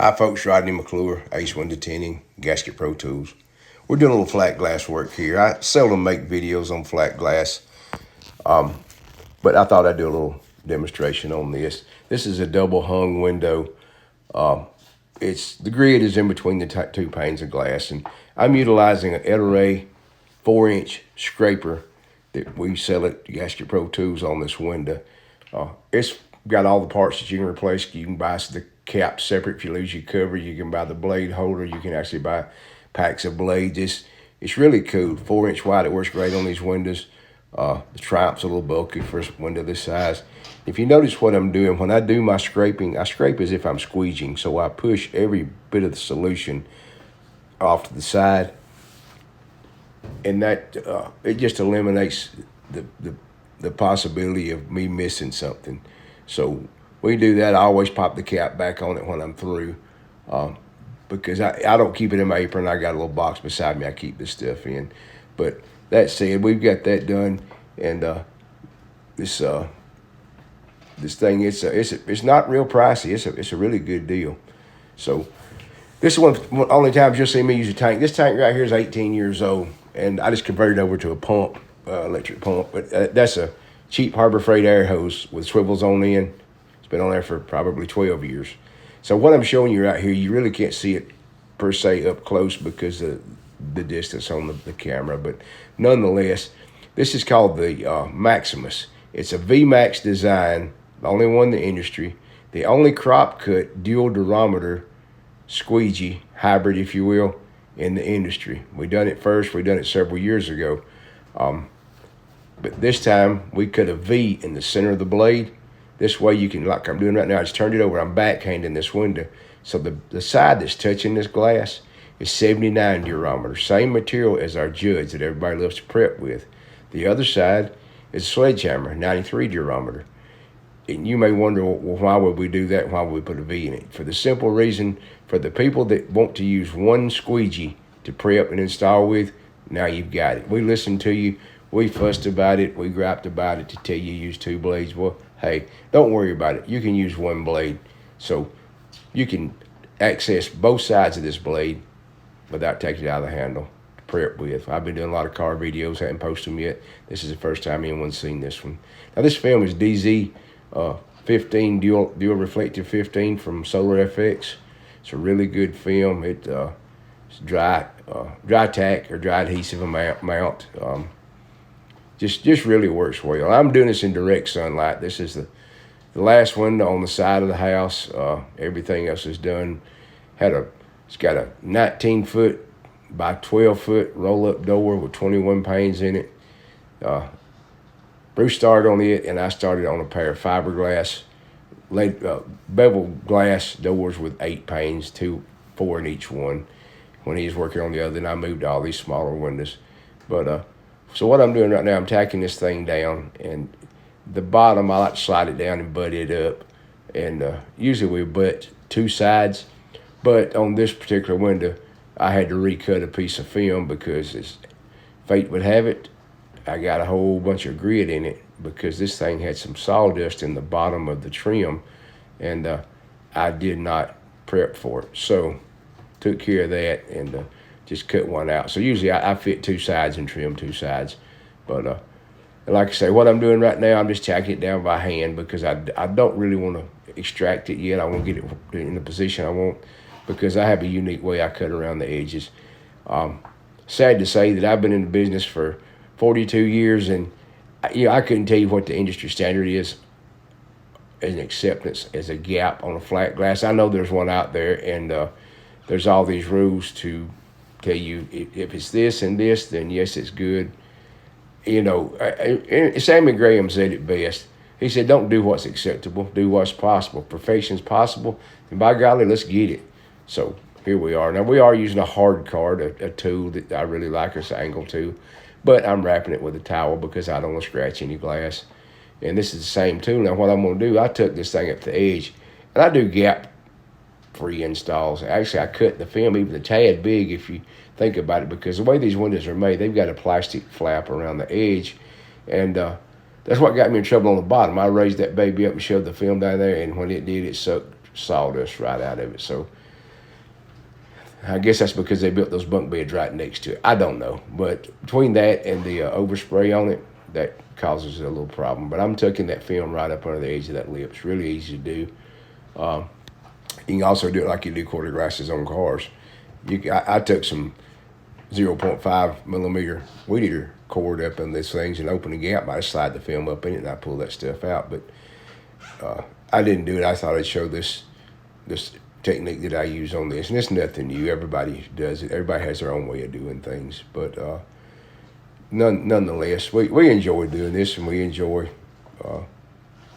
Hi folks, Rodney McClure, Ace Window Tinting, Gasket Pro Tools. We're doing a little flat glass work here. I seldom make videos on flat glass, but I thought I'd do a little demonstration on this. This is a double hung window. The grid is in between the two panes of glass, and I'm utilizing an Eteray 4-inch scraper that we sell at Gasket Pro Tools on this window. It's got all the parts that you can replace. You can buy the cap separate if you lose your cover. You can buy the blade holder. You can actually buy packs of blades. It's really cool. 4-inch wide. It works great on these windows. The Triumph's a little bulky for a window this size. If you notice what I'm doing, when I do my scraping, I scrape as if I'm squeegeeing. So I push every bit of the solution off to the side, and that it just eliminates the possibility of me missing something. So we do that. I always pop the cap back on it when I'm through, because I don't keep it in my apron. I got a little box beside me I keep this stuff in. But that said, we've got that done, and this thing, it's not real pricey. It's a really good deal. So this is one of the only times you'll see me use a tank. This tank right here is 18 years old, and I just converted it over to a pump, electric pump. But that's a cheap Harbor Freight air hose with swivels on the end. It's been on there for probably 12 years. So what I'm showing you right here, you really can't see it per se up close because of the distance on the camera. But nonetheless, this is called the MAXIMUS. It's a VMAX design, the only one in the industry, the only crop cut dual durometer squeegee hybrid, if you will, in the industry. We done it first. We done it several years ago. But this time we cut a V in the center of the blade. This way you can, like I'm doing right now, I just turned it over. I'm backhanding this window. So the side that's touching this glass is 79 durometer, same material as our Judds that everybody loves to prep with. The other side is a sledgehammer, 93 durometer. And you may wonder, well, why would we do that? Why would we put a V in it? For the simple reason, for the people that want to use one squeegee to prep and install with, now you've got it. We listened to you. We fussed about it. We griped about it to tell you use two blades. Well, hey, don't worry about it. You can use one blade. So you can access both sides of this blade without taking it out of the handle to prep with. I've been doing a lot of car videos, haven't posted them yet. This is the first time anyone's seen this one. Now this film is DZ 15 dual reflective 15 from Solar FX. It's a really good film. It's dry tack or dry adhesive mount. Just really works well. I'm doing this in direct sunlight. This is the last window on the side of the house. Everything else is done. It's got a 19-foot by 12-foot roll-up door with 21 panes in it. Bruce started on it, and I started on a pair of fiberglass, bevel glass doors with 8 panes, 4 in each one. When he was working on the other, and I moved to all these smaller windows. But so what I'm doing right now, I'm tacking this thing down, and the bottom, I like to slide it down and butt it up. And usually we butt two sides, but on this particular window, I had to recut a piece of film because, as fate would have it, I got a whole bunch of grit in it because this thing had some sawdust in the bottom of the trim, and I did not prep for it. So took care of that and just cut one out. So usually I fit two sides and trim two sides. But like I say, what I'm doing right now, I'm just tacking it down by hand because I don't really want to extract it yet. I want to get it in the position I want because I have a unique way I cut around the edges. Sad to say that I've been in the business for 42 years, and I couldn't tell you what the industry standard is as an acceptance as a gap on a flat glass. I know there's one out there, and there's all these rules to tell you if it's this and this, then yes, it's good. You know, Sammy Graham said it best. He said, don't do what's acceptable, do what's possible. Perfection's possible, and by golly, let's get it. So here we are. Now, we are using a hard card, a tool that I really like, it's an angle tool, but I'm wrapping it with a towel because I don't want to scratch any glass. And this is the same tool. Now, what I'm going to do, I took this thing up to the edge, and I do gap-free installs. Actually, I cut the film even a tad big if you think about it, because the way these windows are made, they've got a plastic flap around the edge, and that's what got me in trouble on the bottom. I raised that baby up and shoved the film down there, and when it did, it sucked sawdust right out of it. So I guess that's because they built those bunk beds right next to it. I don't know. But between that and the overspray on it, that causes a little problem. But I'm tucking that film right up under the edge of that lip. It's really easy to do. You can also do it like you do quarter glasses on cars. I took some 0.5 millimeter weed eater cord up in these things and open the gap. I slide the film up in it and I pull that stuff out. But I didn't do it. I thought I'd show this technique that I use on this, and it's nothing new. Everybody does it. Everybody has their own way of doing things, but nonetheless, we enjoy doing this, and we enjoy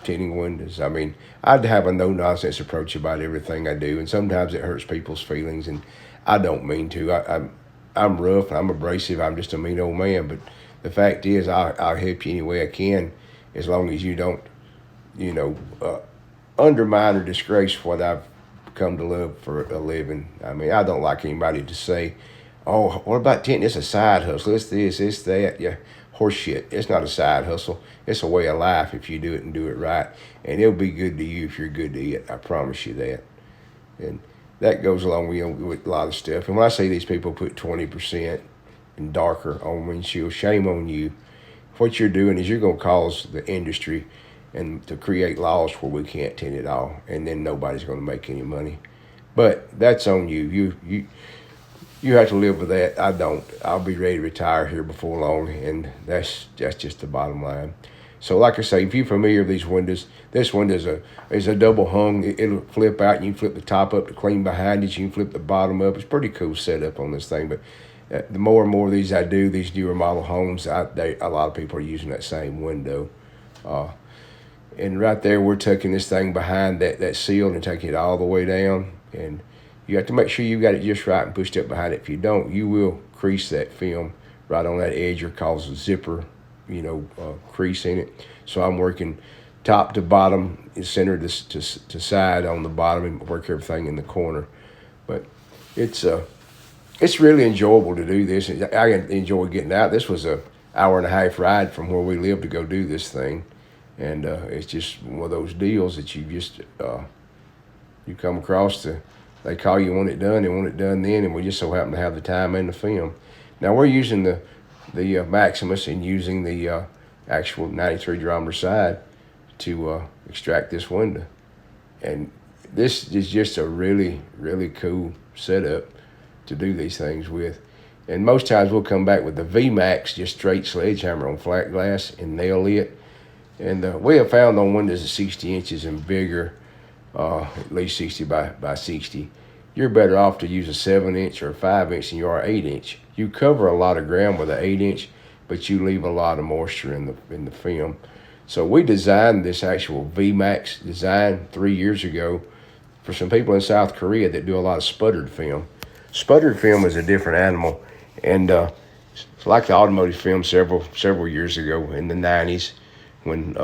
tinting windows. I mean, I'd have a no-nonsense approach about everything I do, and sometimes it hurts people's feelings, and I don't mean to. I'm rough, I'm abrasive, I'm just a mean old man, but the fact is I'll help you any way I can, as long as you don't, undermine or disgrace what I've come to love for a living. I mean, I don't like anybody to say, oh, what about tinting? It's a side hustle. It's this, it's that. Yeah, horse shit. It's not a side hustle. It's a way of life if you do it and do it right. And it'll be good to you if you're good to it. I promise you that. And that goes along with a lot of stuff. And when I say these people put 20% and darker on windshield, shame on you. What you're doing is you're going to cause the industry and to create laws where we can't tint it all, and then nobody's going to make any money. But that's on you. You have to live with that. I don't. I'll be ready to retire here before long, and that's just the bottom line. So like I say, if you're familiar with these windows, this window is a double hung. It'll flip out, and you can flip the top up to clean behind it. You can flip the bottom up. It's pretty cool setup on this thing. But the more and more of these I do, these newer model homes, a lot of people are using that same window. And right there, we're tucking this thing behind that seal and taking it all the way down. And you have to make sure you got it just right and pushed up behind it. If you don't, you will crease that film right on that edge or cause a zipper, crease in it. So I'm working top to bottom, center to side on the bottom, and work everything in the corner. But it's really enjoyable to do this. I enjoy getting out. This was an hour and a half ride from where we live to go do this thing. And it's just one of those deals that you just, you come across they call you want it done, they want it done then, and we just so happen to have the time and the film. Now we're using the MAXIMUS and using the actual 93 durometer side to extract this window. And this is just a really, really cool setup to do these things with. And most times we'll come back with the VMAX, just straight sledgehammer on flat glass and nail it. And we have found on windows of 60 inches and bigger, at least 60 by 60, you're better off to use a 7-inch or a 5-inch than you are 8-inch. You cover a lot of ground with an 8-inch, but you leave a lot of moisture in the film. So we designed this actual VMAX design 3 years ago for some people in South Korea that do a lot of sputtered film. Sputtered film is a different animal, and it's like the automotive film several years ago in the 90s. When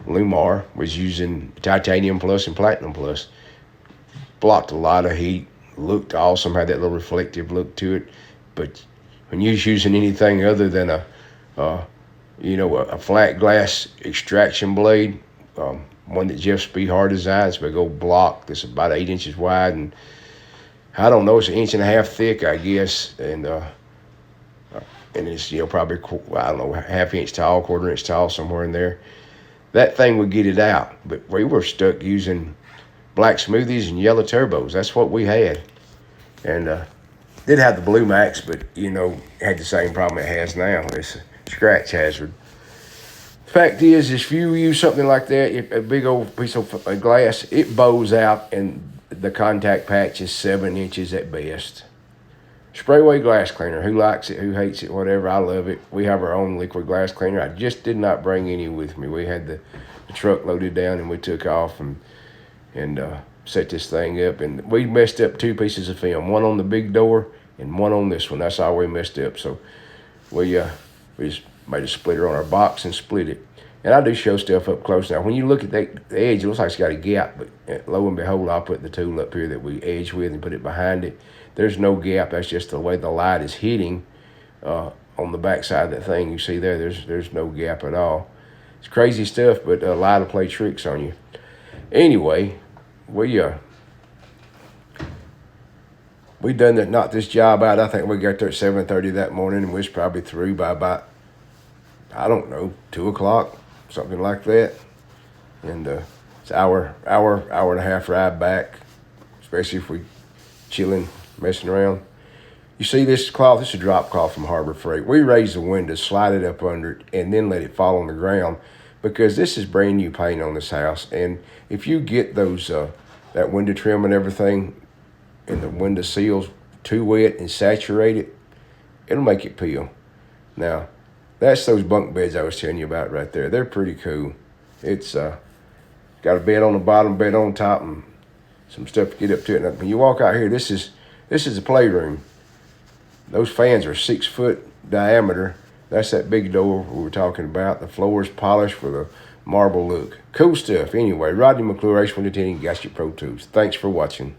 Lumar was using titanium plus and platinum plus. Blocked a lot of heat, looked awesome, had that little reflective look to it. But when you're using anything other than a flat glass extraction blade, one that Jeff Spehar designed, it's a big old block that's about 8 inches wide, and I don't know, it's 1.5 inches thick, I guess, and it's probably, I don't know, 1/2 inch tall, 1/4 inch tall, somewhere in there. That thing would get it out, but we were stuck using black smoothies and yellow turbos. That's what we had, and did have the blue Max, but it had the same problem it has now. It's a scratch hazard. The fact is if you use something like that, a big old piece of glass, it bows out, and the contact patch is 7 inches at best. Spray away glass cleaner. Who likes it? Who hates it? Whatever. I love it. We have our own liquid glass cleaner. I just did not bring any with me. We had the truck loaded down, and we took off and set this thing up. And we messed up 2 pieces of film, one on the big door and one on this one. That's all we messed up. So we just made a splitter on our box and split it. And I do show stuff up close. Now, when you look at the edge, it looks like it's got a gap. But lo and behold, I'll put the tool up here that we edge with and put it behind it. There's no gap. That's just the way the light is hitting on the back side of that thing. You see there, there's no gap at all. It's crazy stuff, but light will play tricks on you. Anyway, we We done that, knocked this job out. I think we got there at 7:30 that morning, and we was probably through by about, I don't know, 2 o'clock, something like that. And it's hour and a half ride back, especially if we chilling, messing around. You see this cloth? This is a drop cloth from Harbor Freight. We raise the window, slide it up under it, and then let it fall on the ground, because this is brand new paint on this house. And if you get those that window trim and everything, and the window seals too wet and saturated, it'll make it peel. Now, that's those bunk beds I was telling you about right there. They're pretty cool. It's got a bed on the bottom, bed on top, and some stuff to get up to it. And when you walk out here, this is a playroom. Those fans are 6 foot diameter. That's that big door we were talking about. The floor is polished with a marble look. Cool stuff. Anyway, Rodney McClure, H1 Detaining, Gasket Pro Tools. Thanks for watching.